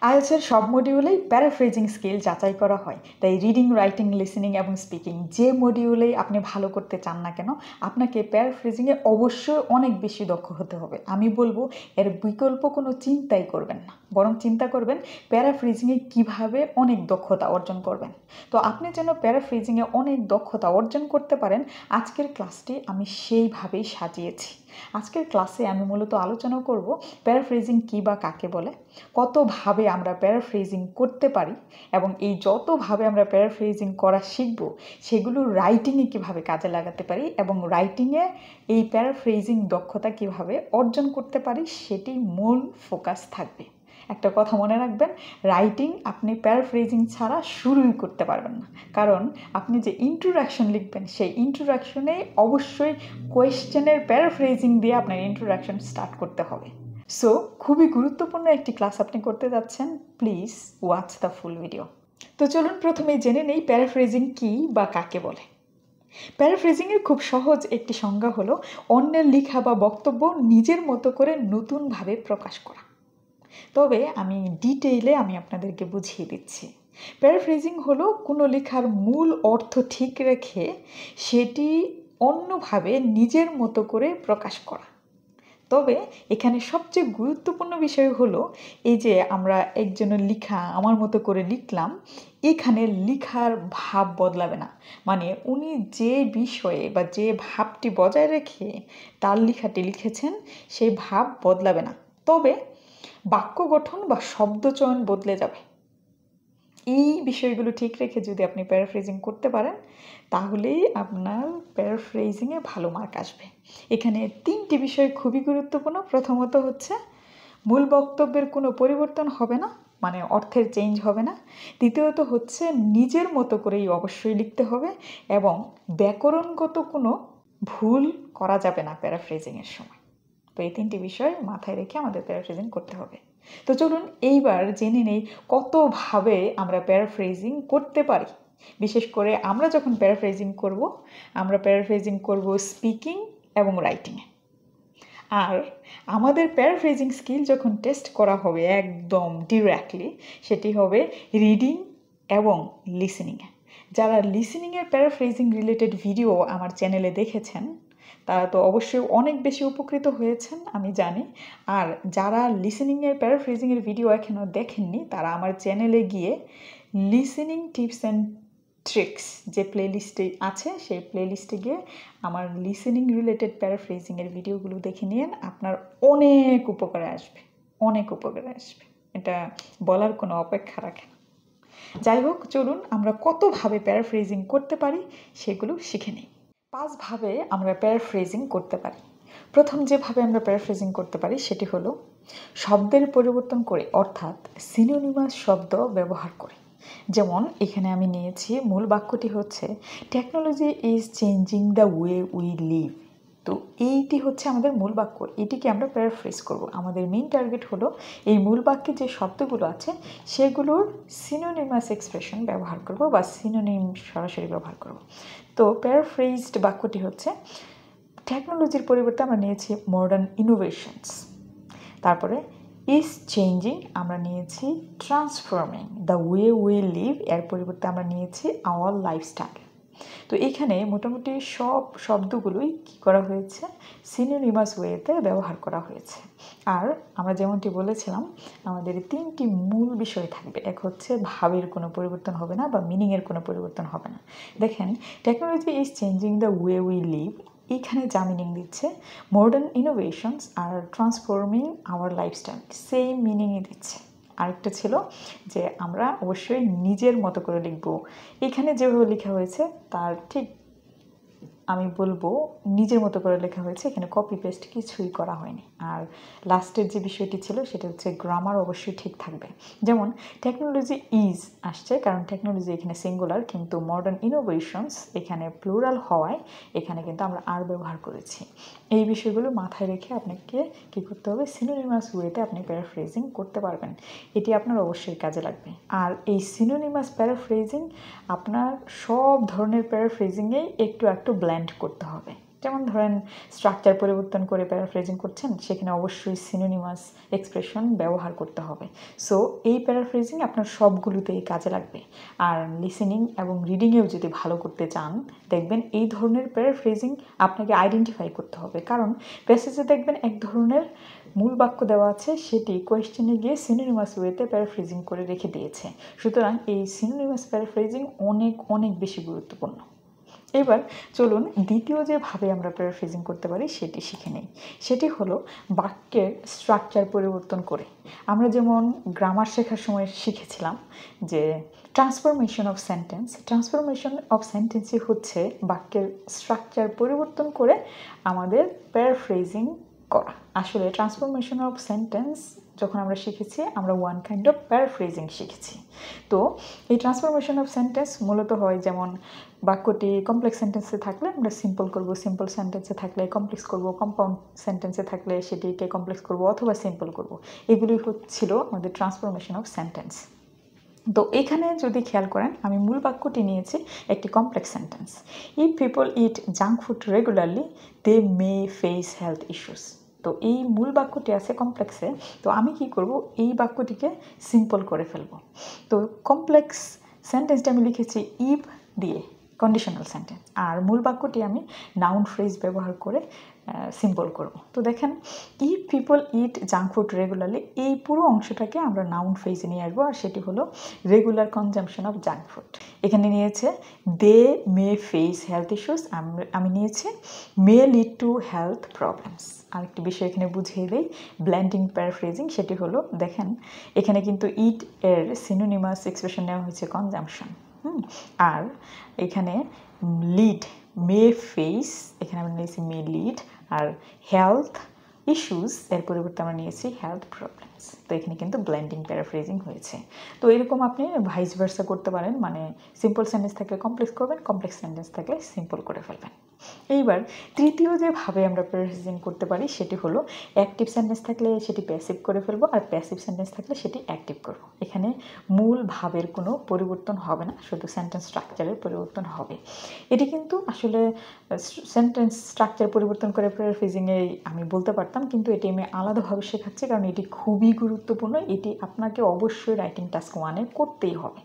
আইএলটিএসের সব মডিউলেই paraphrasing skill যাচাই করা হয়। তাই রিডিং, রাইটিং, লিসেনিং এবং স্পিকিং যে মডিউলেই আপনি ভালো করতে চান না কেন, আপনাকে প্যারাফ্রেজিংয়ে অবশ্যই অনেক বেশি দক্ষ হতে হবে। আমি বলবো এর বিকল্প কোনো চিন্তাই করবেন না, বরং চিন্তা করবেন প্যারাফ্রেজিংয়ে কীভাবে অনেক দক্ষতা অর্জন করবেন। তো আপনি যেন প্যারাফ্রেজিংয়ে অনেক দক্ষতা অর্জন করতে পারেন, আজকের ক্লাসটি আমি সেইভাবেই সাজিয়েছি। আজকের ক্লাসে আমি মূলত আলোচনা করব প্যারাফ্রেজিং কী বা কাকে বলে, কতভাবে আমরা প্যারাফ্রেজিং করতে পারি এবং এই যতভাবে আমরা প্যারাফ্রেজিং করা শিখব সেগুলো রাইটিংয়ে কীভাবে কাজে লাগাতে পারি এবং রাইটিংয়ে এই প্যারাফ্রেজিং দক্ষতা কীভাবে অর্জন করতে পারি সেটি মূল ফোকাস থাকবে। একটা কথা মনে রাখবেন, রাইটিং আপনি প্যারাফ্রেজিং ছাড়া শুরুই করতে পারবেন না, কারণ আপনি যে ইন্ট্রোডাকশন লিখবেন সেই ইন্ট্রোডাকশনে অবশ্যই কোয়েশ্চেনের প্যারাফ্রেজিং দিয়ে আপনার ইন্ট্রোডাকশন স্টার্ট করতে হবে। সো খুবই গুরুত্বপূর্ণ একটি ক্লাস আপনি করতে যাচ্ছেন, please watch the full video. তো চলুন প্রথমেই জেনে নেই প্যারাফ্রেজিং কী বা কাকে বলে। প্যারাফ্রেজিংয়ের খুব সহজ একটি সংজ্ঞা হলো অন্যের লেখা বা বক্তব্য নিজের মতো করে নতুনভাবে প্রকাশ করা। তবে আমি ডিটেইলে আপনাদেরকে বুঝিয়ে দিচ্ছি। প্যারাফ্রেজিং হলো কোনো লেখার মূল অর্থ ঠিক রেখে সেটি অন্যভাবে নিজের মতো করে প্রকাশ করা। তবে এখানে সবচেয়ে গুরুত্বপূর্ণ বিষয় হলো এই যে আমরা একজনের লেখা আমার মতো করে লিখলাম, এখানে লেখার ভাব বদলাবে না। মানে উনি যে বিষয়ে বা যে ভাবটি বজায় রেখে তার লেখাটি লিখেছেন সেই ভাব বদলাবে না, তবে বাক্য গঠন বা শব্দচয়ন বদলে যাবে। এই বিষয়গুলো ঠিক রেখে যদি আপনি প্যারাফ্রেজিং করতে পারেন তাহলেই আপনার প্যারাফ্রেজিংয়ে ভালো মার্ক আসবে। এখানে তিনটি বিষয় খুবই গুরুত্বপূর্ণ। প্রথমত হচ্ছে মূল বক্তব্যের কোনো পরিবর্তন হবে না, মানে অর্থের চেঞ্জ হবে না। দ্বিতীয়ত হচ্ছে নিজের মতো করেই অবশ্যই লিখতে হবে এবং ব্যাকরণগত কোনো ভুল করা যাবে না প্যারাফ্রেজিংয়ের সময়। তো এই তিনটি বিষয় মাথায় রেখে আমাদের প্যারাফ্রেজিং করতে হবে। তো চলুন এইবার জেনে নেই কতভাবে আমরা প্যারাফ্রেজিং করতে পারি। বিশেষ করে আমরা যখন প্যারাফ্রেজিং করব স্পিকিং এবং রাইটিংয়ে। আর আমাদের প্যারাফ্রেজিং স্কিল যখন টেস্ট করা হবে একদম ডিরেক্টলি, সেটি হবে রিডিং এবং লিসেনিংয়ে। যারা লিসেনিংয়ের প্যারাফ্রেজিং রিলেটেড ভিডিও আমার চ্যানেলে দেখেছেন তারা তো অবশ্যই অনেক বেশি উপকৃত হয়েছেন, আমি জানি। আর যারা লিসেনিংয়ের প্যারাফ্রেজিংয়ের ভিডিও এখনও দেখেননি তারা আমার চ্যানেলে গিয়ে লিসেনিং টিপস অ্যান্ড ট্রিক্স যে প্লেলিস্টে আছে সেই প্লেলিস্টে গিয়ে আমার লিসেনিং রিলেটেড প্যারাফ্রেজিংয়ের ভিডিওগুলো দেখে নিন, আপনার অনেক উপকারে আসবে, অনেক উপকারে আসবে, এটা বলার কোনো অপেক্ষা রাখে না। যাই হোক, চলুন আমরা কতভাবে প্যারাফ্রেজিং করতে পারি সেগুলো শিখে নিই। 5 ভাবে আমরা প্যারাফ্রেজিং করতে পারি। প্রথম যেভাবে আমরা প্যারাফ্রেজিং করতে পারি সেটি হলো শব্দের পরিবর্তন করে, অর্থাৎ সিনোনিমাস শব্দ ব্যবহার করে। যেমন এখানে আমি নিয়েছি মূল বাক্যটি হচ্ছে technology is changing the way we live. তো এইটি হচ্ছে আমাদের মূল বাক্য, এটিকে আমরা প্যারাফ্রেজ করব। আমাদের মেইন টার্গেট হলো এই মূল বাক্যে যে শব্দগুলো আছে সেগুলোর সিনোনিমাস এক্সপ্রেশন ব্যবহার করব বা সিনোনিম সরাসরি ব্যবহার করব। তো প্যারাফ্রেজড বাক্যটি হচ্ছে টেকনোলজির পরিবর্তে আমরা নিয়েছি মডার্ন ইনোভেশনস। তারপরে ইজ চেঞ্জিং আমরা নিয়েছি transforming the way we live, এর পরিবর্তে আমরা নিয়েছি আওয়ার লাইফস্টাইল। তো এখানে মোটামুটি সব শব্দগুলোই কী করা হয়েছে, সিনোনিমাস ওয়েতে ব্যবহার করা হয়েছে। আর আমরা যেমনটি বলেছিলাম আমাদের 3টি মূল বিষয় থাকবে। এক হচ্ছে ভাবের কোনো পরিবর্তন হবে না বা মিনিংয়ের কোনো পরিবর্তন হবে না। দেখেন, technology is changing the way we live, এইখানে যা মিনিং দিচ্ছে মডার্ন ইনোভেশনস আর ট্রান্সফর্মিং আওয়ার লাইফস্টাইল, সেম মিনিংই দিচ্ছে। আরেকটা ছিল যে আমরা অবশ্যই নিজের মতো করে লিখব। এখানে যেভাবে লেখা হয়েছে তার ঠিক আমি বলবো নিজের মতো করে লেখা হয়েছে, এখানে কপি পেস্ট কিছুই করা হয়নি। আর লাস্টের যে বিষয়টি ছিল সেটা হচ্ছে গ্রামার অবশ্যই ঠিক থাকবে। যেমন টেকনোলজি ইজ আসছে কারণ টেকনোলজি এখানে সিঙ্গুলার, কিন্তু মডার্ন ইনোভেশনস এখানে প্লুরাল হওয়ায় এখানে কিন্তু আমরা আর ব্যবহার করেছি। এই বিষয়গুলো মাথায় রেখে আপনাকে কী করতে হবে, সিনোনিমাস ওয়েতে আপনি প্যারাফ্রেজিং করতে পারবেন, এটি আপনার অবশ্যই কাজে লাগবে। আর এই সিনোনিমাস প্যারাফ্রেজিং আপনার সব ধরনের প্যারাফ্রেজিংয়েই একটু একটু ব্ল্যান্ড করতে হবে। যেমন ধরেন স্ট্রাকচার পরিবর্তন করে প্যারাফ্রেজিং করছেন, সেখানে অবশ্যই সিনোনিমাস এক্সপ্রেশন ব্যবহার করতে হবে। সো এই প্যারাফ্রেজিং আপনার সবগুলোতেই কাজে লাগবে। আর লিসেনিং এবং রিডিংয়েও যদি ভালো করতে চান, দেখবেন এই ধরনের প্যারাফ্রেজিং আপনাকে আইডেন্টিফাই করতে হবে। কারণ প্যাসেজে দেখবেন এক ধরনের মূল বাক্য দেওয়া আছে, সেটি কোয়েশ্চেনে গিয়ে সিনোনিমাস ওয়েতে প্যারাফ্রেজিং করে রেখে দিয়েছে। সুতরাং এই সিনোনিমাস প্যারাফ্রেজিং অনেক অনেক বেশি গুরুত্বপূর্ণ। এবার চলুন দ্বিতীয় যেভাবে আমরা প্যারাফ্রেজিং করতে পারি সেটি শিখে নেই। সেটি হলো বাক্যের স্ট্রাকচার পরিবর্তন করে। আমরা যেমন গ্রামার শেখার সময় শিখেছিলাম যে ট্রান্সফরমেশন অফ সেন্টেন্সই হচ্ছে বাক্যের স্ট্রাকচার পরিবর্তন করে আমাদের প্যারাফ্রেজিং করা। আসলে ট্রান্সফরমেশন অফ সেন্টেন্স যখন আমরা শিখেছি, আমরা ওয়ান কাইন্ড অফ প্যারাফ্রেজিং শিখেছি। তো এই ট্রান্সফরমেশন অফ সেন্টেন্স মূলত হয় যেমন বাক্যটি কমপ্লেক্স সেন্টেন্সে থাকলে আমরা সিম্পল করব, সিম্পল সেন্টেন্সে থাকলে কমপ্লেক্স করব, কম্পাউন্ড সেন্টেন্সে থাকলে সেটিকে কমপ্লেক্স করব অথবা সিম্পল করব। এগুলি হচ্ছিল আমাদের ট্রান্সফরমেশন অফ সেন্টেন্স। তো এখানে যদি খেয়াল করেন, আমি মূল বাক্যটি নিয়েছি একটি complex sentence. If people eat junk food regularly they may face health issues. তো এই মূল বাক্যটি আছে কমপ্লেক্সে, তো আমি কি করব, এই বাক্যটিকে সিম্পল করে ফেলব। তো কমপ্লেক্স সেন্টেন্সটা আমি লিখেছি ইফ দিয়ে, কন্ডিশনাল সেন্টেন্স, আর মূল বাক্যটি আমি নাউন ফ্রেজ ব্যবহার করে সিম্পল করব। তো দেখেন, if people eat junk food regularly, এই পুরো অংশটাকে আমরা নাউন ফ্রেজে নিয়ে আসবো, আর সেটি হলো regular consumption of junk food. এখানে নিয়েছে দে মে ফেস হেলথ ইস্যুস, আমি নিয়েছি may lead to health problems. আরেকটি বিষয় এখানে বুঝিয়ে দেই, ব্লেন্ডিং প্যারাফ্রেজিং, সেটি হলো দেখেন এখানে কিন্তু ইট এর সিনোনিমাস এক্সপ্রেশন নেওয়া হয়েছে কনজাম্পশন, আর এখানে লিড মে ফেস, এখানে আমরা নিয়েছি মে লিড, আর হেলথ ইস্যুস এর পরিবর্তে আমরা নিয়েছি হেলথ প্রবলেমস। তো এখানে কিন্তু ব্লেন্ডিং প্যারাফ্রেজিং হয়েছে। তো এরকম আপনি ভাইস ভার্সা করতে পারেন, মানে সিম্পল সেন্টেন্স থাকলে কমপ্লেক্স করবেন, কমপ্লেক্স সেন্টেন্স থাকলে সিম্পল করে ফেলবেন। এইবার তৃতীয় যেভাবে আমরা প্যারাফ্রেজিং করতে পারি সেটি হলো অ্যাক্টিভ সেন্টেন্স থাকলে সেটি প্যাসিভ করে ফেলবো, আর প্যাসিভ সেন্টেন্স থাকলে সেটি অ্যাক্টিভ করবো। এখানে মূল ভাবের কোনো পরিবর্তন হবে না, শুধু সেন্টেন্স স্ট্রাকচারের পরিবর্তন হবে। এটি কিন্তু আসলে সেন্টেন্স স্ট্রাকচার পরিবর্তন করে প্যারাফ্রেজিংয়ে আমি বলতে পারতাম, কিন্তু এটি আমি আলাদাভাবে শেখাচ্ছি কারণ এটি খুবই গুরুত্বপূর্ণ। এটি আপনাকে অবশ্যই রাইটিং টাস্ক 1-এ করতেই হবে,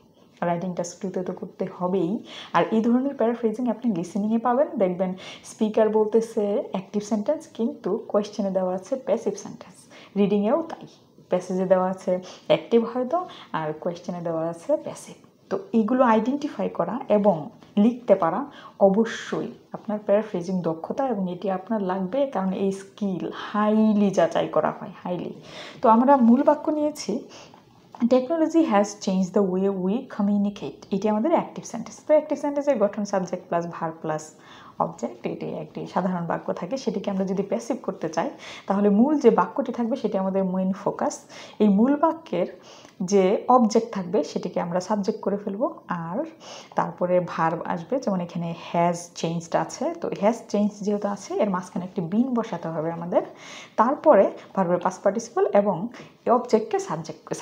রাইটিং টাস্ক 2-তে তো করতে হবেই। আর এই ধরনের প্যারাফ্রেজিং আপনি লিসেনিংয়ে পাবেন, দেখবেন স্পিকার বলতেছে অ্যাক্টিভ সেন্টেন্স কিন্তু কোয়েশ্চেনে দেওয়া আছে প্যাসিভ সেন্টেন্স। রিডিংয়েও তাই, প্যাসেজে দেওয়া আছে অ্যাক্টিভ হয়তো, আর কোয়েশ্চেনে দেওয়া আছে প্যাসিভ। তো এইগুলো আইডেন্টিফাই করা এবং লিখতে পারা অবশ্যই আপনার প্যারাফ্রেজিং দক্ষতা, এবং এটি আপনার লাগবে কারণ এই স্কিল হাইলি যাচাই করা হয়, হাইলি। তো আমরা মূল বাক্য নিয়েছি technology has change the way we communicate, এটি আমাদের অ্যাক্টিভ সেন্টেন্স। তো অ্যাক্টিভ সেন্টেন্সের গঠন subject plus verb plus object, এটি একটি সাধারণ বাক্য থাকে। সেটিকে আমরা যদি প্যাসিভ করতে চাই তাহলে মূল যে বাক্যটি থাকবে সেটি আমাদের মেইন ফোকাস। এই মূল বাক্যের যে অবজেক্ট থাকবে সেটিকে আমরা সাবজেক্ট করে ফেলবো, আর তারপরে ভার্ব আসবে, যেমন এখানে হ্যাজ চেঞ্জড আছে, তো হ্যাজ চেঞ্জ যেহেতু আছে এর মাঝখানে একটি বিন বসাতে হবে আমাদের, তারপরে ভার্বের পাস্ট পার্টিসিপল এবং অবজেক্টকে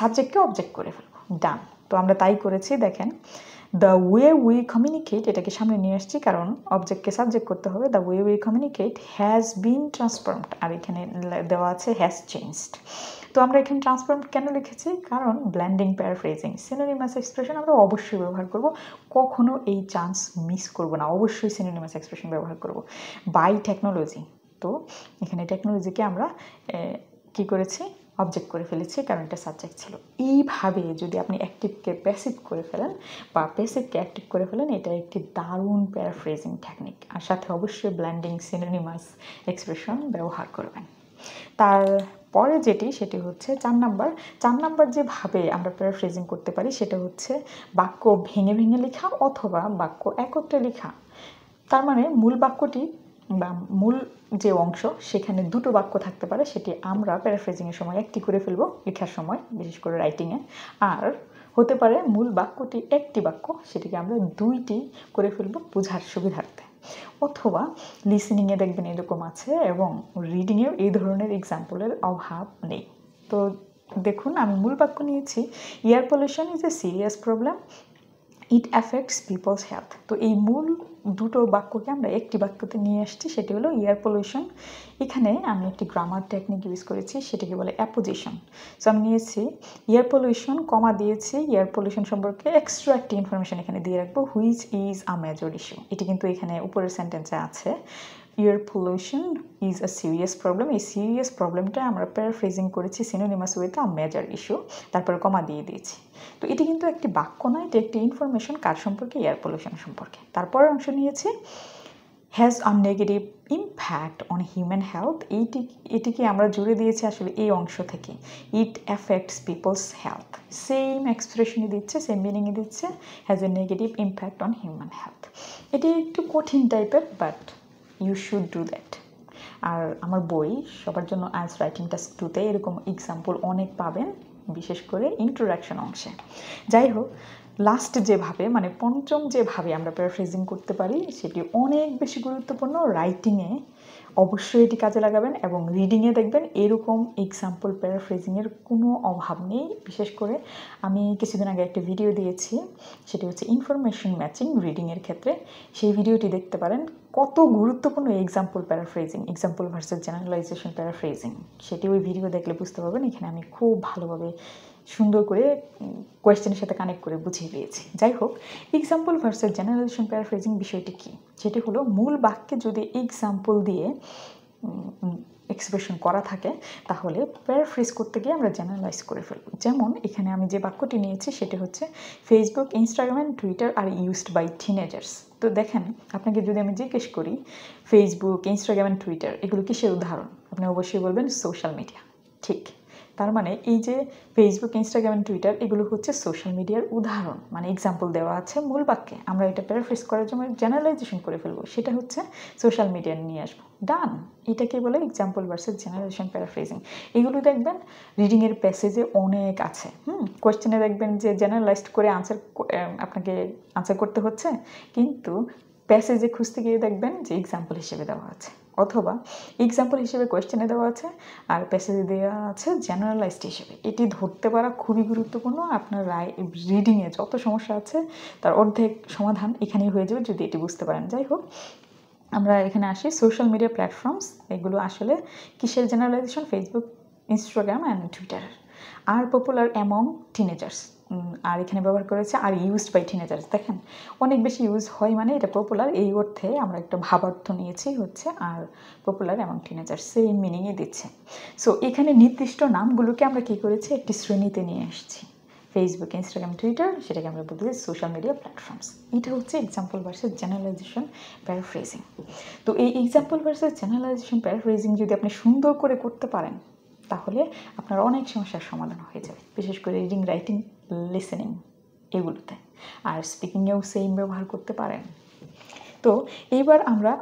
সাবজেক্টকে অবজেক্ট করে ফেলবো, ডান। তো আমরা তাই করেছি। দেখেন দ্য ওয়ে উই কমিউনিকেট, এটাকে সামনে নিয়ে আসছি কারণ অবজেক্টকে সাবজেক্ট করতে হবে। The way we communicate has been transformed, আর এখানে দেওয়া আছে হ্যাজ চেঞ্জড। তো আমরা এখানে ট্রান্সফর্মড কেন লিখেছি, কারণ ব্লেন্ডিং প্যারাফ্রেজিং সিনোনিমাস এক্সপ্রেশন আমরা অবশ্যই ব্যবহার করব, কখনো এই চান্স মিস করব না, অবশ্যই সিনোনিমাস এক্সপ্রেশন ব্যবহার করব। বাই টেকনোলজি, তো এখানে টেকনোলজিকে আমরা কি করেছি, অবজেক্ট করে ফেলেছি কারণ এটা সাবজেক্ট ছিল। এইভাবে যদি আপনি অ্যাক্টিভকে প্যাসিভ করে ফেলেন বা প্যাসিভকে অ্যাক্টিভ করে ফেলেন, এটা একটি দারুণ প্যারাফ্রেজিং টেকনিক, আর সাথে অবশ্যই ব্লেন্ডিং সিনোনিমাস এক্সপ্রেশন ব্যবহার করবেন। তারপরে সেটি হচ্ছে 4 নাম্বার যেভাবে আমরা প্যারাফ্রেজিং করতে পারি সেটা হচ্ছে বাক্য ভেঙে ভেঙে লেখা অথবা বাক্য একত্রে লেখা। তার মানে মূল বাক্যটি বা মূল যে অংশ সেখানে দুটো বাক্য থাকতে পারে, সেটি আমরা প্যারাফ্রেজিংয়ের সময় একটি করে ফেলবো লেখার সময়, বিশেষ করে রাইটিংয়ে। আর হতে পারে মূল বাক্যটি একটি বাক্য, সেটিকে আমরা দুইটি করে ফেলবো বোঝার সুবিধার্থে। অথবা লিসেনিংয়ে দেখবেন এরকম আছে, এবং রিডিংয়েও এই ধরনের এক্সাম্পলের অভাব নেই। তো দেখুন আমি মূল বাক্য নিয়েছি air pollution is a serious problem it affects people's health. তো এই মূল দুটো বাক্যকে আমরা একটি বাক্যতে নিয়ে আসছি, সেটি হলো এয়ার পলিউশন। এখানে আমি একটি গ্রামার টেকনিক ইউজ করেছি, সেটাকে বলে অ্যাপোজিশন। সো আমি নিয়েছি এয়ার পলিউশন, কমা দিয়েছি, এয়ার পলিউশন সম্পর্কে এক্সট্রা একটি ইনফরমেশন এখানে দিয়ে রাখবো, which is a major issue. এটি কিন্তু এখানে উপরের সেন্টেন্সে আছে। Air pollution is a serious problem. এই সিরিয়াস প্রবলেমটা আমরা প্যারাফ্রেজিং করেছি সিনোনিমাস ওয়েতে আ মেজর ইস্যু, তারপরে কমা দিয়ে দিয়েছি। তো এটি কিন্তু একটি বাক্য নয়, এটি একটি ইনফরমেশন কার সম্পর্কে, এয়ার পলিউশন সম্পর্কে। তারপরের অংশ নিয়েছি has a negative impact on human health. এটিকে আমরা জুড়ে দিয়েছি আসলে এই অংশ থেকে, it affects people's health. Same এক্সপ্রেশনই দিচ্ছে, সেম মিনিংই দিচ্ছে, has a negative impact on human health. এটি একটু কঠিন টাইপের, but you should do that. আর আমার বই সবার জন্য আইএলটিএস রাইটিং টাস্ক 2তে এরকম এক্সাম্পল অনেক পাবেন, বিশেষ করে ইন্ট্রোডাকশন অংশে। যাই হোক, লাস্ট যেভাবে মানে পঞ্চম যেভাবে আমরা প্যারাফ্রেজিং করতে পারি সেটি অনেক বেশি গুরুত্বপূর্ণ। রাইটিংয়ে অবশ্যই এটি কাজে লাগাবেন এবং রিডিংয়ে দেখবেন এরকম এক্সাম্পল প্যারাফ্রেজিংয়ের কোনো অভাব নেই। বিশেষ করে আমি কিছুদিন আগে একটা ভিডিও দিয়েছি, সেটি হচ্ছে ইনফরমেশন ম্যাচিং রিডিংয়ের ক্ষেত্রে। সেই ভিডিওটি দেখতে পারেন, কত গুরুত্বপূর্ণ example paraphrasing, example versus generalisation paraphrasing, সেটি ওই ভিডিও দেখলে বুঝতে পারবেন। এখানে আমি খুব ভালোভাবে সুন্দর করে কোয়েশ্চেনের সাথে কানেক্ট করে বুঝিয়ে দিয়েছি। যাই হোক, এক্সাম্পল ভার্সেস জেনারেলাইজেশন প্যারাফ্রেজিং বিষয়টি কী? সেটি হলো মূল বাক্যে যদি এক্সাম্পল দিয়ে এক্সপ্রেশন করা থাকে তাহলে প্যারাফ্রেজ করতে গিয়ে আমরা জেনারেলাইজ করে ফেলব। যেমন এখানে আমি যে বাক্যটি নিয়েছি সেটি হচ্ছে Facebook, Instagram and Twitter are used by teenagers. তো দেখেন, আপনাকে যদি আমি জিজ্ঞেস করি ফেসবুক, ইনস্টাগ্রাম অ্যান্ড টুইটার এগুলো কিসের উদাহরণ, আপনি অবশ্যই বলবেন সোশ্যাল মিডিয়া। ঠিক, তার মানে এই যে ফেসবুক, ইনস্টাগ্রাম অ্যান্ড টুইটার এগুলো হচ্ছে সোশ্যাল মিডিয়ার উদাহরণ, মানে এক্সাম্পল দেওয়া আছে মূল বাক্যে। আমরা এটা প্যারাফ্রেজ করার জন্য জেনারেলাইজেশন করে ফেলবো, সেটা হচ্ছে সোশ্যাল মিডিয়া নিয়ে আসবো। ডান। এটাকে বলে এক্সাম্পল ভার্সেস জেনারেশন প্যারাফ্রেজিং। এগুলো দেখবেন রিডিংয়ের প্যাসেজে অনেক আছে। কোয়েশ্চেনে দেখবেন যে জেনারেলাইজড করে আপনাকে আনসার করতে হচ্ছে, কিন্তু প্যাসেজে খুঁজতে গিয়ে দেখবেন যে এক্সাম্পল হিসেবে দেওয়া আছে, অথবা এক্সাম্পল হিসেবে কোয়েশ্চেনে দেওয়া আছে আর প্যাসেজে দেওয়া আছে জেনারেলাইজড হিসেবে। এটি ধরতে পারা খুবই গুরুত্বপূর্ণ। আপনার রিডিংয়ে যত সমস্যা আছে তার অর্ধেক সমাধান এখানেই হয়ে যাবে যদি এটি বুঝতে পারেন। যাই হোক, আমরা এখানে আসি সোশ্যাল মিডিয়া প্ল্যাটফর্মস। এগুলো আসলে কিসের generalisation? Facebook, Instagram and Twitter. আর পপুলার অ্যামং টিনেজার্স, আর এখানে ব্যবহার করেছে আর ইউজড বাই টিনেজার্স। দেখেন, অনেক বেশি ইউজ হয় মানে এটা পপুলার, এই অর্থে আমরা একটা ভাবার্থ নিয়েছি হচ্ছে আর পপুলার অ্যামং টিনেজার্স, সেম মিনিংয়ে দিচ্ছে। সো এখানে নির্দিষ্ট নামগুলোকে আমরা কী করেছি, একটি শ্রেণীতে নিয়ে আসছি। ফেসবুক, ইনস্টাগ্রাম, টুইটার, সেটাকে আমরা বলতে চাই সোশ্যাল মিডিয়া প্ল্যাটফর্মস। এটা হচ্ছে এক্সাম্পল ভার্সেস জেনারেলাইজেশন প্যারাফ্রেজিং। তো এই এক্সাম্পল ভার্সেস জেনারেলাইজেশন প্যারাফ্রেজিং যদি আপনি সুন্দর করে করতে পারেন তাহলে আপনার অনেক সমস্যার সমাধান হয়ে যাবে, বিশেষ করে রিডিং, রাইটিং, লিসেনিং এগুলোতে। আর স্পিকিংয়েও সেম ব্যবহার করতে পারেন। তো এইবার আমরা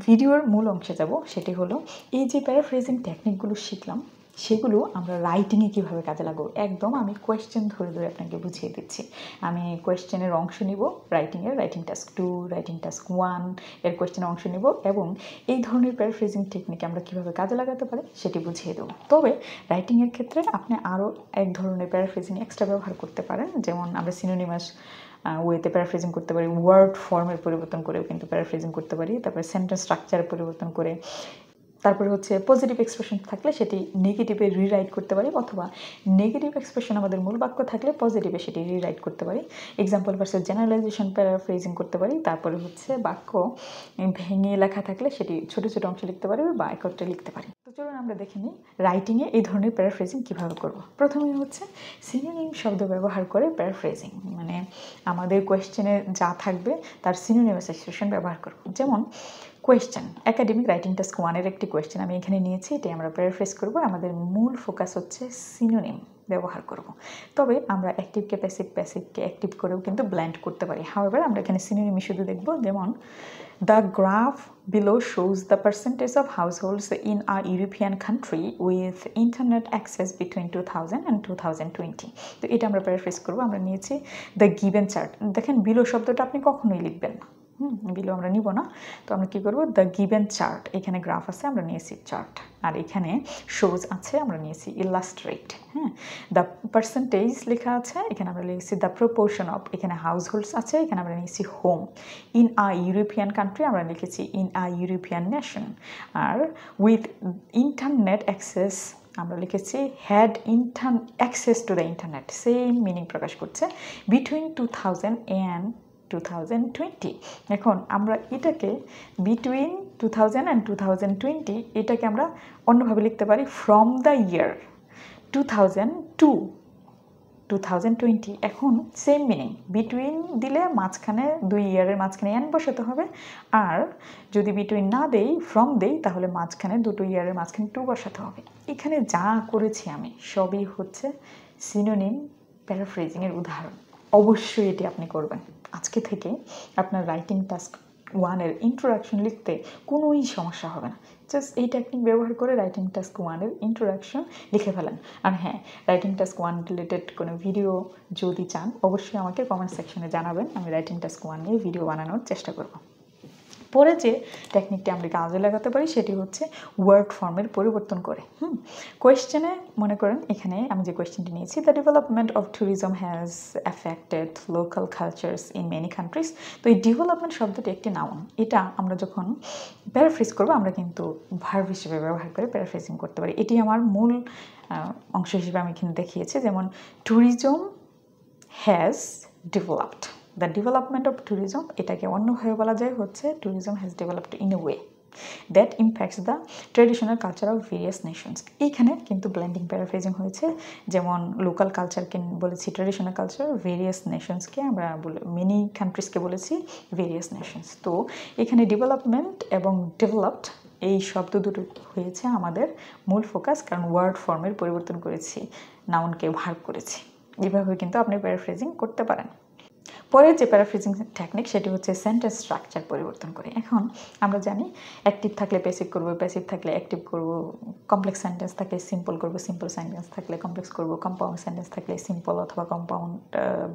ভিডিওর মূল অংশে যাব, সেটি হলো এই যে প্যারাফ্রেজিং টেকনিকগুলো শিখলাম সেগুলো আমরা রাইটিংয়ে কীভাবে কাজে লাগাবো। একদম আমি কোয়েশ্চেন ধরে ধরে আপনাকে বুঝিয়ে দিচ্ছি। আমি কোয়েশ্চেনের অংশ নিব রাইটিংয়ের, রাইটিং টাস্ক 2, রাইটিং টাস্ক 1 এর কোয়েশ্চেনের অংশ নিব এবং এই ধরনের প্যারাফ্রেজিং টেকনিক আমরা কীভাবে কাজে লাগাতে পারি সেটি বুঝিয়ে দেবো। তবে রাইটিংয়ের ক্ষেত্রে আপনি আরও এক ধরনের প্যারাফ্রেজিং এক্সট্রা ব্যবহার করতে পারেন, যেমন আমরা সিনোনিমাস ওয়েতে প্যারাফ্রেজিং করতে পারি, ওয়ার্ড ফর্মের পরিবর্তন করেও কিন্তু প্যারাফ্রেজিং করতে পারি, তারপরে সেন্টেন্স স্ট্রাকচারের পরিবর্তন করে, তারপরে হচ্ছে পজিটিভ এক্সপ্রেশন থাকলে সেটি নেগেটিভে রিরাইট করতে পারি, অথবা নেগেটিভ এক্সপ্রেশন আমাদের মূল বাক্য থাকলে পজিটিভে সেটি রিরাইট করতে পারি। এক্সাম্পল ভার্সেস জেনারেলাইজেশন প্যারাফ্রেজিং করতে পারি। তারপরে হচ্ছে বাক্য ভেঙে লেখা থাকলে সেটি ছোটো ছোটো অংশে লিখতে পারি বা একত্রে লিখতে পারি। তো চলুন আমরা দেখে নিই রাইটিংয়ে এই ধরনের প্যারাফ্রেজিং কীভাবে করব। প্রথমে হচ্ছে সিনোনিম শব্দ ব্যবহার করে প্যারাফ্রেজিং, মানে আমাদের কোয়েশ্চেনে যা থাকবে তার সিনোনিমাস এক্সপ্রেশন ব্যবহার করব। যেমন কোয়েশ্চেন, একাডেমিক রাইটিং টাস্ক 1-এর একটি কোয়েশ্চেন আমি এখানে নিয়েছি, এটি আমরা প্যারাফ্রেজ করব। আমাদের মূল ফোকাস হচ্ছে সিনোনিম ব্যবহার করব। তবে আমরা অ্যাক্টিভকে প্যাসিভ, প্যাসিভকে অ্যাক্টিভ করেও কিন্তু ব্লেন্ড করতে পারি। হাউএভার আমরা এখানে সিনোনিম শুধু দেখব। যেমন the graph below shows the percentage of হাউসহোল্ডস in a European country with internet access between 2000 and 2020। তো এটা আমরা প্যারাফ্রেজ করব। আমরা নিয়েছি দ্য গিভেন চার্ট। দেখেন, বিলো শব্দটা আপনি কখনোই লিখবেন না, বিলো আমরা নিব না। তো আমরা কি করব, দ্য গিভেন চার্ট, এখানে গ্রাফ আছে আমরা নিয়েছি চার্ট, আর এখানে শোজ আছে আমরা নিয়েছি ইলাস্ট্রেট। দ্য পার্সেন্টেজ লেখা আছে, এখানে আমরা লিখেছি দ্য প্রপোর্শন অফ, এখানে হাউস হোল্ডস আছে, এখানে আমরা নিয়েছি home. In a European country আমরা লিখেছি ইন আ ইউরোপিয়ান নেশন। আর উইথ ইন্টারনেট অ্যাক্সেস আমরা লিখেছি had access to the internet, same meaning প্রকাশ করছে। Between 2000 and 2020। এখন আমরা এটাকে বিটুইন 2000 অ্যান্ড 2020 এটাকে আমরা অন্যভাবে লিখতে পারি ফ্রম দ্য ইয়ার 2000 টু 2020। এখন সেম মিনিং, বিটুইন দিলে মাঝখানে 2 ইয়ারের মাঝখানে অ্যান বসাতে হবে, আর যদি বিটুইন না দেই ফ্রম দেই তাহলে মাঝখানে 2 ইয়ারের মাঝখানে 2 বসাতে হবে। এখানে যা করেছি আমি সবই হচ্ছে সিনোনিম প্যারাফ্রেজিংয়ের উদাহরণ। অবশ্যই এটি আপনি করবেন। আজকে থেকে আপনার রাইটিং টাস্ক 1-এর ইন্ট্রোডাকশন লিখতে কোনোই সমস্যা হবে না। জাস্ট এই টেকনিক ব্যবহার করে রাইটিং টাস্ক 1-এর ইন্ট্রোডাকশন লিখে ফেলেন। আর হ্যাঁ, রাইটিং টাস্ক 1 রিলেটেড কোনো ভিডিও যদি চান অবশ্যই আমাকে কমেন্ট সেকশনে জানাবেন, আমি রাইটিং টাস্ক 1 নিয়ে ভিডিও বানানোর চেষ্টা করব। পরে যে টেকনিকটি আমরা কাজে লাগাতে পারি সেটি হচ্ছে ওয়ার্ড ফর্মের পরিবর্তন করে। কোয়েশ্চেনে মনে করেন এখানে আমি যে কোয়েশ্চেনটি নিয়েছি, the development of tourism has affected local cultures in many countries. তো এই ডেভেলপমেন্ট শব্দটি একটি নাউন, এটা আমরা যখন প্যারাফ্রেজ করবো আমরা কিন্তু ভার্ব হিসেবে ব্যবহার করে প্যারাফ্রেজিং করতে পারি। এটি আমার মূল অংশ হিসেবে আমি এখানে দেখিয়েছি। যেমন tourism has developed, the development of tourism, এটাকে অন্যভাবে বলা যায় হচ্ছে tourism has developed in a way that impacts the traditional culture of various Nations. এইখানে কিন্তু ব্লেন্ডিং প্যারাফ্রেজিং হয়েছে। যেমন লোকাল কালচারকে বলেছি ট্রেডিশনাল কালচার, ভেরিয়াস নেশনসকে আমরা মেনি কান্ট্রিজকে বলেছি ভেরিয়াস নেশনস। তো এখানে ডেভেলপমেন্ট এবং ডেভেলপড এই শব্দ দুটো হয়েছে আমাদের মূল ফোকাস, কারণ ওয়ার্ড ফর্মের পরিবর্তন করেছি, নাউনকে ভার্ব করেছি। এভাবে কিন্তু আপনি প্যারাফ্রেজিং করতে পারেন। পরের যে প্যারাফ্রেজিং টেকনিক সেটি হচ্ছে সেন্টেন্স স্ট্রাকচার পরিবর্তন করে। এখন আমরা জানি অ্যাক্টিভ থাকলে প্যাসিভ করব, প্যাসিভ থাকলে অ্যাক্টিভ করব, কমপ্লেক্স সেন্টেন্স থাকলে সিম্পল করব, সিম্পল সেন্টেন্স থাকলে কমপ্লেক্স করব, কম্পাউন্ড সেন্টেন্স থাকলে সিম্পল অথবা কম্পাউন্ড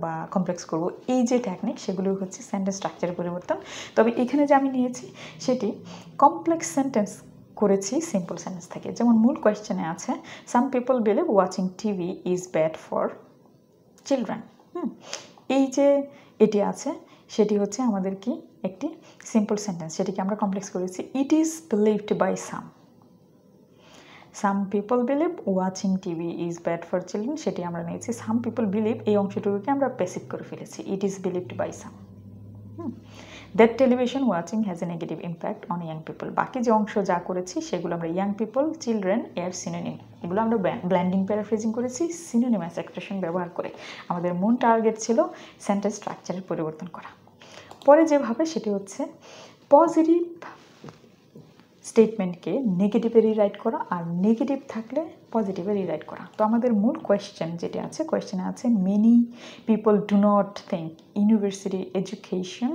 বা কমপ্লেক্স করব। এই যে টেকনিক সেগুলো হচ্ছে সেন্টেন্স স্ট্রাকচারের পরিবর্তন। তবে এখানে যে আমি নিয়েছি সেটি কমপ্লেক্স সেন্টেন্স করেছি সিম্পল সেন্টেন্স থেকে। যেমন মূল কোয়েশ্চেনে আছে সাম people believe watching TV is bad for children. এই যে এটি আছে সেটি হচ্ছে আমাদের কি একটি সিম্পল সেন্টেন্স, সেটিকে আমরা কমপ্লেক্স করেছি it is believed by some people believe watching TV is bad for children, সেটি আমরা নিয়েছি সাম পিপল বিলিভ, এই অংশটুকুকে আমরা প্যাসিভ করে ফেলেছি it is believed by some. That television watching has a negative impact on young people, বাকি যে অংশ যা করেছি সেগুলো আমরা ইয়াং পিপল, চিলড্রেন এর সিনোনিম, এগুলো আমরা ব্লেন্ডিং প্যারাফ্রেজিং করেছি সিনোনিমাস এক্সপ্রেশন ব্যবহার করে। আমাদের মূল টার্গেট ছিল সেন্টেন্স স্ট্রাকচারের পরিবর্তন করা। পরে যেভাবে সেটি হচ্ছে পজিটিভ স্টেটমেন্টকে নেগেটিভে রিরাইট করা, আর নেগেটিভ থাকলে পজিটিভে রিরাইট করা। তো আমাদের মূল কোয়েশ্চেন যেটি আছে, কোয়েশ্চেনে আছে many people do not think university education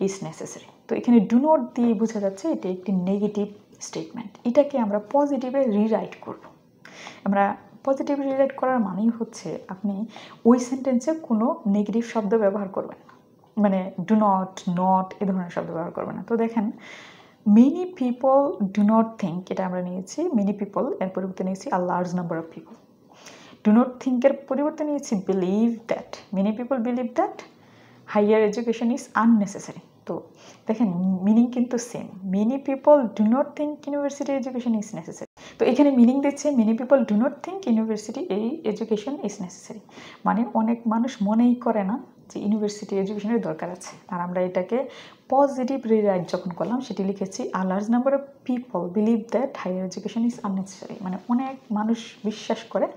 is necessary. তো এখানে ডু নট দিয়ে বোঝা যাচ্ছে এটি একটি নেগেটিভ স্টেটমেন্ট, এটাকে আমরা পজিটিভে রিরাইট করব। আমরা পজিটিভ রিরাইট করার মানেই হচ্ছে আপনি ওই সেন্টেন্সে কোনো নেগেটিভ শব্দ ব্যবহার করবেন না, মানে ডু নট, নট এ ধরনের শব্দ ব্যবহার করবেন না। তো দেখেন many people do not think, এটা আমরা নিয়েছি মেনি পিপল, এর পরিবর্তে নিয়েছি a large number of people. Do not থিঙ্কের পরিবর্তে নিয়েছি believe that, many people believe that higher education is unnecessary. তো দেখেন মিনিং কিন্তু same, many people do not think university education is necessary. তো এখানে মিনিং দিচ্ছে many people do not think university education is necessary, মানে অনেক মানুষ মনেই করে না যে ইউনিভার্সিটি এডুকেশনের দরকার আছে। আর আমরা এটাকে পজিটিভ রিরাইট যখন করলাম সেটি লিখেছি আ large number of people believe that higher education is unnecessary, মানে অনেক মানুষ বিশ্বাস করে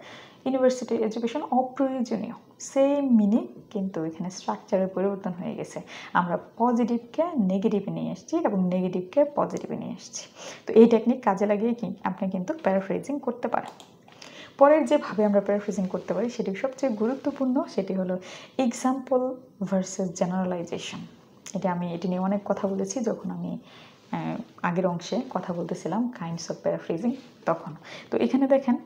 ইউনিভার্সিটি এডুকেশন অপ্রয়োজনীয়। সেম মিনিং, কিন্তু এখানে স্ট্রাকচারের পরিবর্তন হয়ে গেছে, আমরা পজিটিভকে নেগেটিভে নিয়ে এসেছি এবং নেগেটিভকে পজিটিভে নিয়ে এসেছি। তো এই টেকনিক কাজে লাগিয়ে আপনি কিন্তু প্যারাফ্রেজিং করতে পারেন। পরের যেভাবে আমরা প্যারাফ্রেজিং করতে পারি সেটি সবচেয়ে গুরুত্বপূর্ণ, সেটি হলো এক্সাম্পল ভার্সেস জেনারেলাইজেশন। এটি নিয়ে অনেক কথা বলেছি যখন আমি আগের অংশে কথা বলতেছিলাম কাইন্ডস অফ প্যারাফ্রেজিং তখন। তো এখানে দেখেন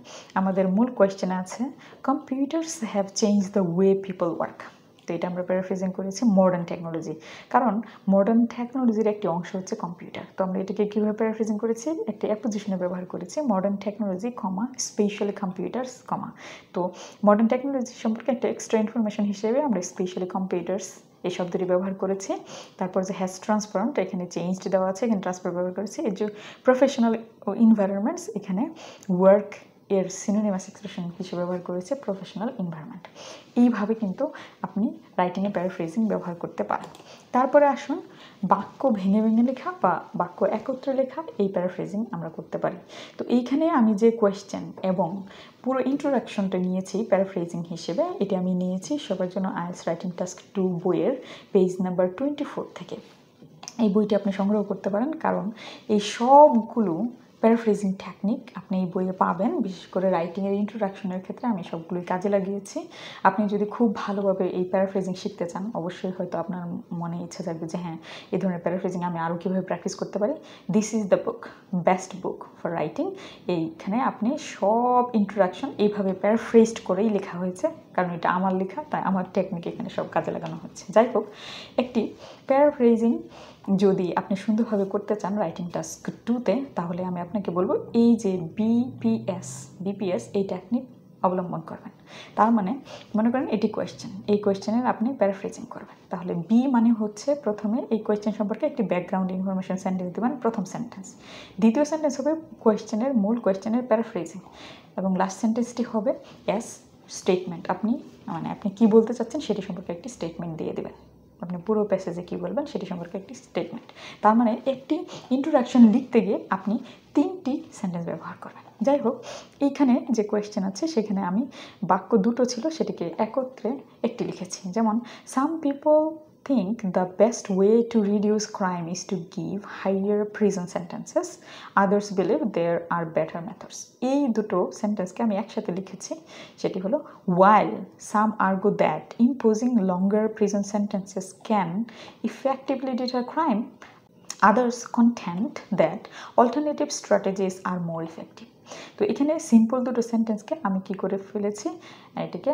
আমাদের মূল কোয়েশ্চেন আছে computers have change the way people work. তো এটা আমরা প্যারাফ্রেজিং করেছি মডার্ন টেকনোলজি, কারণ মডার্ন টেকনোলজির একটি অংশ হচ্ছে কম্পিউটার। তো আমরা এটাকে কীভাবে প্যারাফ্রেজিং করেছি, একটি অ্যাপোজিশনে ব্যবহার করেছি, মডার্ন টেকনোলজি কমা স্পেশালি কম্পিউটার্স কমা। তো মডার্ন টেকনোলজি সম্পর্কে একটা এক্সট্রা ইনফরমেশন হিসেবে আমরা স্পেশালি কম্পিউটার্স এই শব্দটি ব্যবহার করেছি। তারপর যে হ্যাজ ট্রান্সপারেন্ট, এখানে চেঞ্জড দেওয়া আছে, এখানে ট্রান্সফার ব্যবহার করেছি। এই যে প্রফেশনাল ইনভায়রনমেন্টস, এখানে ওয়ার্ক এর সিনোনিমাস এক্সপ্রেশন হিসেবে ব্যবহার করেছে প্রফেশনাল এনভায়রনমেন্ট। এইভাবে কিন্তু আপনি রাইটিংয়ে প্যারাফ্রেজিং ব্যবহার করতে পারেন। তারপরে আসুন বাক্য ভেঙে ভেঙে লেখা বা বাক্য একত্রে লেখা, এই প্যারাফ্রেজিং আমরা করতে পারি। তো এইখানে আমি যে কোয়েশ্চেন এবং পুরো ইন্ট্রোডাকশনটা নিয়েছি প্যারাফ্রেজিং হিসেবে, এটি আমি নিয়েছি সবার জন্য আইএলটিএস রাইটিং টাস্ক 2 বইয়ের পেজ নাম্বার 24 থেকে। এই বইটি আপনি সংগ্রহ করতে পারেন, কারণ এই সবগুলো প্যারাফ্রেজিং টেকনিক আপনি এই বইয়ে পাবেন। বিশেষ করে রাইটিংয়ের ইন্ট্রোডাকশনের ক্ষেত্রে আমি সবগুলোই কাজে লাগিয়েছি। আপনি যদি খুব ভালোভাবে এই প্যারাফ্রেজিং শিখতে চান, অবশ্যই হয়তো আপনার মনে ইচ্ছা থাকবে যে হ্যাঁ, এই ধরনের প্যারাফ্রেজিং আমি আরও কীভাবে প্র্যাকটিস করতে পারি। This is the book, best book for writing. এইখানে আপনি সব ইন্ট্রোডাকশন এইভাবে প্যারাফ্রেজড করেই লেখা হয়েছে, কারণ এটা আমার লেখা, তাই আমার টেকনিক এখানে সব কাজে লাগানো হচ্ছে। যাই হোক, একটি প্যারাফ্রেজিং যদি আপনি সুন্দরভাবে করতে চান রাইটিং টাস্ক 2তে, তাহলে আমি আপনাকে বলবো এই যে বিপিএস এই টেকনিক অবলম্বন করবেন। তার মানে মনে করেন এটি কোয়েশ্চেন, এই কোয়েশ্চেনের আপনি প্যারাফ্রেজিং করবেন। তাহলে বি মানে হচ্ছে প্রথমে এই কোয়েশ্চেন সম্পর্কে একটি ব্যাকগ্রাউন্ড ইনফরমেশন সেন্টেন্স দেবেন, প্রথম সেন্টেন্স। দ্বিতীয় সেন্টেন্স হবে কোয়েশ্চেনের মূল কোয়েশ্চেনের প্যারাফ্রেজিং, এবং লাস্ট সেন্টেন্সটি হবে এস স্টেটমেন্ট। আপনি কী বলতে চাচ্ছেন সেটি সম্পর্কে একটি স্টেটমেন্ট দিয়ে দেবেন। আপনি পুরো প্যাসেজে কী বলবেন সেটি সম্পর্কে একটি স্টেটমেন্ট। তার মানে একটি ইন্ট্রোডাকশন লিখতে গিয়ে আপনি 3টি সেন্টেন্স ব্যবহার করবেন। যাই হোক, এইখানে যে কোয়েশ্চেন আছে সেখানে আমি বাক্য 2টো ছিল, সেটিকে একত্রে একটি লিখেছি। যেমন some people think the best way to reduce crime is to give higher prison sentences. Others believe there are better methods. এই দুটো সেন্টেন্সকে আমি একসাথে লিখেছি। সেটি হলো while some argue that imposing longer prison sentences can effectively deter crime, others contend that alternative strategies are more effective. তো এখানে simple দুটো সেন্টেন্সকে আমি কি করে ফেলেছি, এটাকে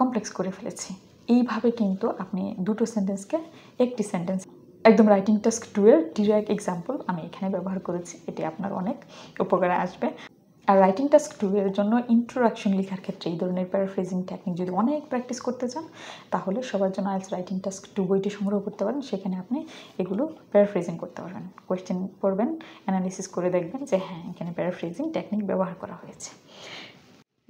কমপ্লেক্স করে ফেলেছি। এইভাবে কিন্তু আপনি দুটো সেন্টেন্সকে একটি সেন্টেন্স, একদম রাইটিং টাস্ক 2 এর ডিরেক্ট এক্সাম্পল আমি এখানে ব্যবহার করেছি। এটি আপনার অনেক উপকারে আসবে। আর রাইটিং টাস্ক 2 এর জন্য ইন্ট্রোডাকশন লেখার ক্ষেত্রে এই ধরনের প্যারাফ্রেজিং টেকনিক যদি অনেক প্র্যাকটিস করতে চান, তাহলে সবার জন্য আইএলটিএস রাইটিং টাস্ক 2 বইটি সংগ্রহ করতে পারেন। সেখানে আপনি এগুলো প্যারাফ্রেজিং করতে পারবেন, কোয়েশ্চেন পড়বেন, অ্যানালিসিস করে দেখবেন যে হ্যাঁ, এখানে প্যারাফ্রেজিং টেকনিক ব্যবহার করা হয়েছে।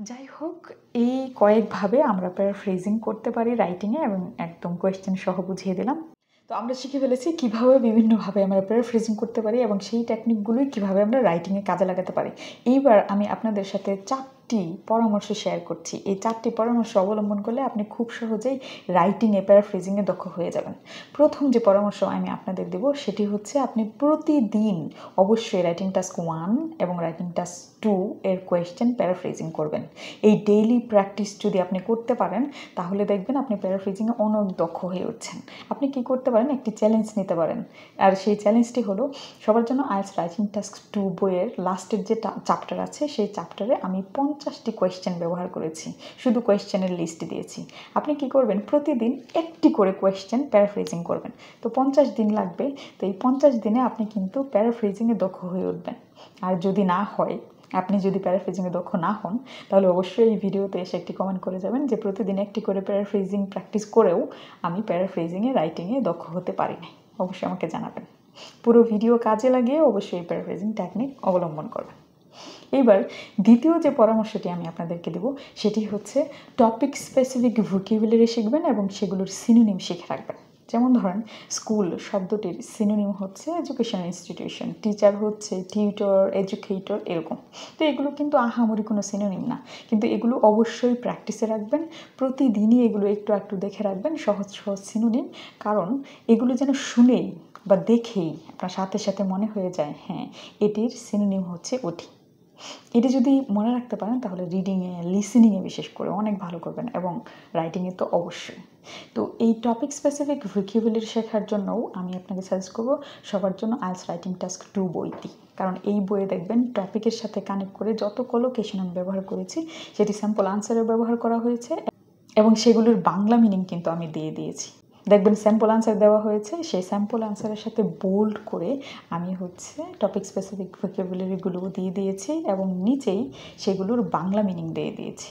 যাই হোক, এই কয়েকভাবে আমরা প্যারাফ্রেজিং করতে পারি রাইটিংয়ে, এবং একদম কোয়েশ্চেন সহ বুঝিয়ে দিলাম। তো আমরা শিখে ফেলেছি কীভাবে বিভিন্নভাবে আমরা প্যারাফ্রেজিং করতে পারি এবং সেই টেকনিকগুলোই কীভাবে আমরা রাইটিংয়ে কাজে লাগাতে পারি। এইবার আমি আপনাদের সাথে 4টি পরামর্শ শেয়ার করছি। এই 4টি পরামর্শ অবলম্বন করলে আপনি খুব সহজেই রাইটিংয়ে প্যারাফ্রেজিংয়ে দক্ষ হয়ে যাবেন। প্রথম যে পরামর্শ আমি আপনাদের দেব সেটি হচ্ছে আপনি প্রতিদিন অবশ্যই রাইটিং টাস্ক 1 এবং রাইটিং টাস্ক 2 এর কোয়েশ্চেন প্যারাফ্রেজিং করবেন। এই ডেইলি প্র্যাকটিস যদি আপনি করতে পারেন, তাহলে দেখবেন আপনি প্যারাফ্রেজিংয়ে অনেক দক্ষ হয়ে উঠছেন। আপনি কি করতে পারেন, একটি চ্যালেঞ্জ নিতে পারেন। আর সেই চ্যালেঞ্জটি হলো সবার জন্য আইএলটিএস রাইটিং টাস্ক 2 বইয়ের লাস্টের যে চ্যাপ্টার আছে, সেই চ্যাপ্টারে আমি 50টি কোয়েশ্চেন ব্যবহার করেছি, শুধু কোয়েশ্চেনের লিস্ট দিয়েছি। আপনি কি করবেন, প্রতিদিন একটি করে কোয়েশ্চেন প্যারাফ্রেজিং করবেন। তো 50 দিন লাগবে। তো এই 50 দিনে আপনি কিন্তু প্যারাফ্রেজিংয়ে দক্ষ হয়ে উঠবেন। আর যদি না হয়, আপনি যদি প্যারাফ্রেজিংয়ে দক্ষ না হন, তাহলে অবশ্যই এই ভিডিওতে এসে একটি কমেন্ট করে যাবেন যে প্রতিদিন একটি করে প্যারাফ্রেজিং প্র্যাকটিস করেও আমি প্যারাফ্রেজিংয়ে রাইটিংয়ে দক্ষ হতে পারি না। অবশ্যই আমাকে জানাবেন। পুরো ভিডিও কাজে লাগিয়ে অবশ্যই এই প্যারাফ্রেজিং টেকনিক অবলম্বন করবেন। এবার দ্বিতীয় যে পরামর্শটি আমি আপনাদেরকে দেব সেটি হচ্ছে টপিক স্পেসিফিক ভোকাবুলারি শিখবেন এবং সেগুলোর সিনোনিম শিখে রাখবেন। যেমন ধরেন, স্কুল শব্দটির সিনোনিম হচ্ছে এডুকেশনাল ইনস্টিটিউশন, টিচার হচ্ছে টিউটর, এডুকেটর, এরকম। তো এগুলো কিন্তু আহামরি কোনো সিনোনিম না, কিন্তু এগুলো অবশ্যই প্র্যাকটিসে রাখবেন। প্রতিদিনই এগুলো একটু একটু দেখে রাখবেন, সহজ সহজ সিনোনিম, কারণ এগুলো যেন শুনেই বা দেখেই আপনার সাথে সাথে মনে হয়ে যায় হ্যাঁ, এটির সিনোনিম হচ্ছে ওটি। এটি যদি মনে রাখতে পারেন, তাহলে রিডিংয়ে, লিসেনিংয়ে বিশেষ করে অনেক ভালো করবেন, এবং রাইটিংয়ে তো অবশ্যই। তো এই টপিক স্পেসিফিক ভোকাবুলারি শেখার জন্যও আমি আপনাকে সাজেস্ট করব সবার জন্য আইএলটিএস রাইটিং টাস্ক 2 বইটি, কারণ এই বইয়ে দেখবেন টপিকের সাথে কানেক্ট করে যত কলোকেশন আমি ব্যবহার করেছি সেটি স্যাম্পল আনসারে ব্যবহার করা হয়েছে, এবং সেগুলোর বাংলা মিনিং কিন্তু আমি দিয়ে দিয়েছি। দেখবেন স্যাম্পল আনসার দেওয়া হয়েছে, সেই স্যাম্পল আনসারের সাথে বোল্ড করে আমি টপিক স্পেসিফিক ভোকাবুলারিগুলো দিয়ে দিয়েছি এবং নিচেই সেগুলোর বাংলা মিনিং দিয়ে দিয়েছি।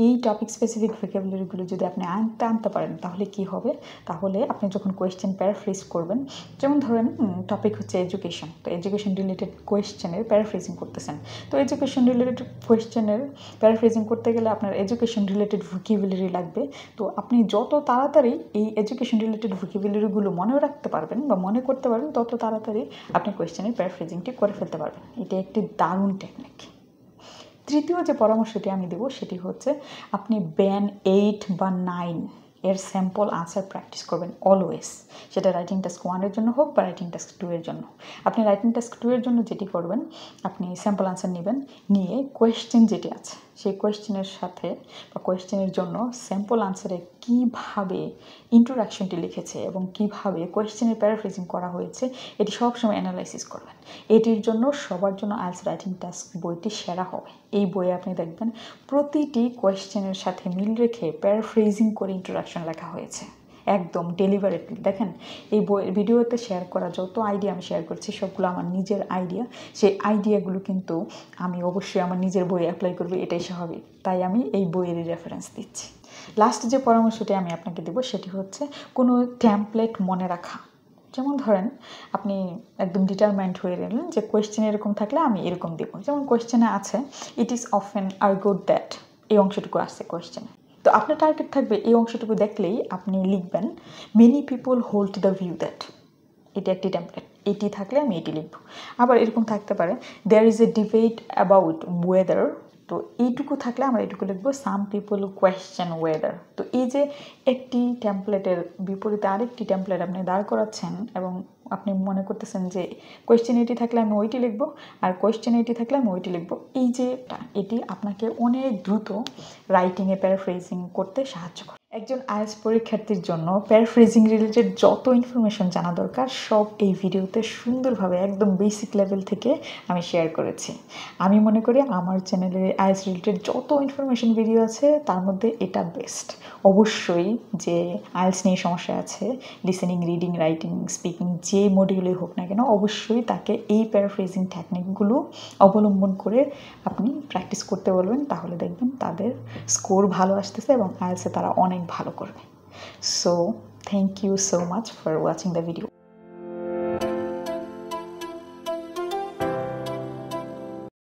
এই টপিক স্পেসিফিক ভোকাবুলারিগুলো যদি আপনি আনতে পারেন তাহলে কি হবে, তাহলে আপনি যখন কোয়েশ্চেন প্যারাফ্রেজ করবেন, যেমন ধরেন টপিক হচ্ছে এডুকেশন, তো এডুকেশন রিলেটেড কোয়েশ্চেনের প্যারাফ্রেজিং করতেছেন, তো এডুকেশন রিলেটেড কোয়েশ্চেনের প্যারাফ্রেজিং করতে গেলে আপনার এডুকেশন রিলেটেড ভোকাবুলারি লাগবে। তো আপনি যত তাড়াতাড়ি এই এডুকেশন রিলেটেড ভোকাবুলারিগুলো মনেও রাখতে পারবেন বা মনে করতে পারবেন, তত তাড়াতাড়ি আপনি কোয়েশ্চেনের প্যারাফ্রেজিংটি করে ফেলতে পারবেন। এটা একটি দারুণ টেকনিক। তৃতীয় যে পরামর্শটি আমি দেবো সেটি হচ্ছে আপনি ব্যান্ড 8 বা 9 এর স্যাম্পল আনসার প্র্যাকটিস করবেন অলওয়েজ, সেটা রাইটিং টাস্ক 1 এর জন্য হোক বা রাইটিং টাস্ক 2 এর জন্য। আপনি রাইটিং টাস্ক 2 এর জন্য যেটি করবেন, আপনি স্যাম্পল আনসার নেবেন, নিয়ে কোয়েশ্চেন যেটি আছে সেই কোয়েশ্চেনের সাথে বা কোয়েশ্চেনের জন্য স্যাম্পল আনসারে কীভাবে ইন্ট্রোডাকশনটি লিখেছে এবং কীভাবে কোয়েশ্চেনের প্যারাফ্রেজিং করা হয়েছে এটি সবসময় অ্যানালাইসিস করবেন। এটির জন্য সবার জন্য আইএলটিএস রাইটিং টাস্ক বইটি সেরা হবে। এই বইয়ে আপনি দেখবেন প্রতিটি কোয়েশ্চেনের সাথে মিল রেখে প্যারাফ্রেজিং করে ইন্ট্রোডাকশন লেখা হয়েছে, একদম ডেলিভারেটলি। দেখেন এই ভিডিওতে শেয়ার করা যত আইডিয়া আমি শেয়ার করছি সবগুলো আমার নিজের আইডিয়া, সেই আইডিয়াগুলো কিন্তু আমি অবশ্যই আমার নিজের বইয়ে অ্যাপ্লাই করবো, এটাই স্বাভাবিক, তাই আমি এই বইয়েরই রেফারেন্স দিচ্ছি। লাস্ট যে পরামর্শটি আমি আপনাকে দেবো সেটি হচ্ছে কোনো টেমপ্লেট মনে রাখা। যেমন ধরেন আপনি একদম ডিটারমাইন্ড হয়ে গেলেন যে কোয়েশ্চেন এরকম থাকলে আমি এরকম দেবো, যেমন কোয়েশ্চেনে আছে ইট ইজ অফেন আর্গুড দ্যাট, এই অংশটুকু আসছে কোয়েশ্চেনে, তো আপনার টার্গেট থাকবে এই অংশটুকু দেখলেই আপনি লিখবেন many people hold the view that, এটি একটি টেমপ্লেট, এটি থাকলে আমি এটি লিখব। আবার এরকম থাকতে পারে there is a debate about whether, তো এইটুকু থাকলে আমরা এইটুকু লিখবো সাম পিপল কোয়েশ্চেন ওয়েদার। তো এই যে একটি টেমপ্লেটের বিপরীতে আরেকটি টেমপ্লেট আপনি দাঁড় করাচ্ছেন এবং আপনি মনে করতেছেন যে কোয়েশ্চেন এটি থাকলে আমি ওইটি লিখবো আর কোয়েশ্চেন এটি থাকলে আমি ওইটি লিখবো, এই যে এটি আপনাকে অনেক দ্রুত রাইটিংয়ে প্যারাফ্রেজিং করতে সাহায্য করে। একজন আইএলটিএস পরীক্ষার্থীর জন্য প্যারাফ্রেজিং রিলেটেড যত ইনফরমেশন জানা দরকার সব এই ভিডিওতে সুন্দরভাবে একদম বেসিক লেভেল থেকে আমি শেয়ার করেছি। আমি মনে করি আমার চ্যানেলে আইএলটিএস রিলেটেড যত ইনফরমেশন ভিডিও আছে তার মধ্যে এটা বেস্ট। অবশ্যই যে আইএলটিএস নিয়ে সমস্যা আছে, লিসেনিং, রিডিং, রাইটিং, স্পিকিং যে মডিউলে হোক না কেন, অবশ্যই তাকে এই প্যারাফ্রেজিং টেকনিকগুলো অবলম্বন করে আপনি প্র্যাকটিস করতে বলবেন, তাহলে দেখবেন তাদের স্কোর ভালো আসতেছে এবং আইএলটিএসে তারা অনেক ভালো করবে। So thank you so much for watching the video.